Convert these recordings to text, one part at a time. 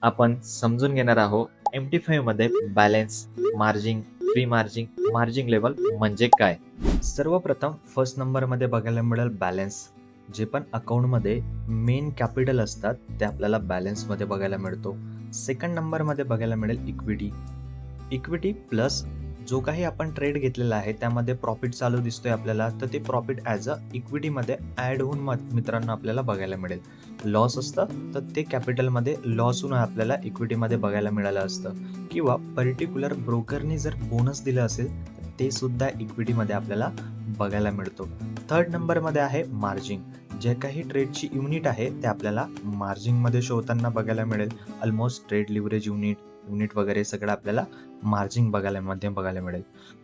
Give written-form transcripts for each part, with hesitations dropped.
आपण समजून घेणार आहोत MT5 मध्ये balance, margin, free margin, margin level म्हणजे काय. सर्वप्रथम फर्स्ट नंबरमध्ये बघायला मिळेल बॅलन्स. जे पण अकाउंटमध्ये मेन कॅपिटल असतात ते आपल्याला बॅलन्समध्ये बघायला मिळतो. सेकंड नंबरमध्ये बघायला मिळेल इक्विटी. इक्विटी प्लस जो काही आपण ट्रेड घेतलेला आहे त्यामध्ये प्रॉफिट चालू दिसतोय आपल्याला, तर ते प्रॉफिट ॲज अ इक्विटीमध्ये ॲड होऊन मित्रांनो आपल्याला बघायला मिळेल. लॉस असतं तर ते कॅपिटलमध्ये लॉस होऊन आपल्याला इक्विटीमध्ये बघायला मिळालं असतं, किंवा पर्टिक्युलर ब्रोकरनी जर बोनस दिलं असेल तर ते सुद्धा इक्विटीमध्ये आपल्याला बघायला मिळतो. थर्ड नंबरमध्ये आहे मार्जिन. जे काही ट्रेडची युनिट आहे ते आपल्याला मार्जिनमध्ये शो होताना बघायला मिळेल. ऑलमोस्ट ट्रेड लिव्हरेज युनिट वगैरे सगळं आपल्याला मार्जिन बघायला मिळेल.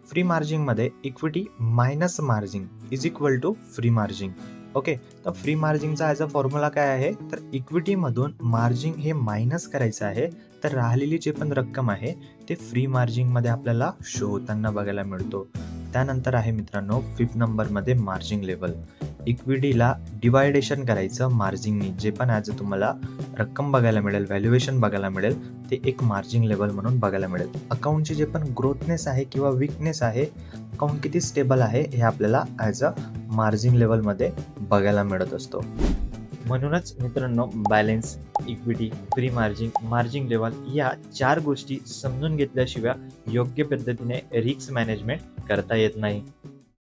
फ्री मार्जिनमध्ये equity minus margin is equal to free margin. Okay, तर फ्री मार्जिनचा ॲज अ फॉर्म्युला काय आहे, तर इक्विटीमधून मार्जिन हे मायनस करायचं आहे, तर राहिलेली जे पण रक्कम आहे ते फ्री मार्जिनमध्ये आपल्याला शो होताना बघायला मिळतो. त्यानंतर आहे मित्रांनो फिफ्थ नंबरमध्ये मार्जिन लेवल. इक्विटीला डिवायडेशन करायचं मार्जिननी, जे पण ॲज अ तुम्हाला रक्कम बघायला मिळेल, व्हॅल्युएशन बघायला मिळेल, ते एक मार्जिन लेवल म्हणून बघायला मिळेल. अकाउंटची जे पण ग्रोथनेस आहे किंवा वीकनेस आहे, अकाउंट किती स्टेबल आहे, हे आपल्याला ॲज अ मार्जिन लेवलमध्ये बघायला मिळत असतो. म्हणूनच मित्रांनो balance, equity, free margin, margin level या 4 गोष्टी समजून घेतल्याशिवाय योग्य पद्धतीने रिस्क मॅनेजमेंट करता येत नाही.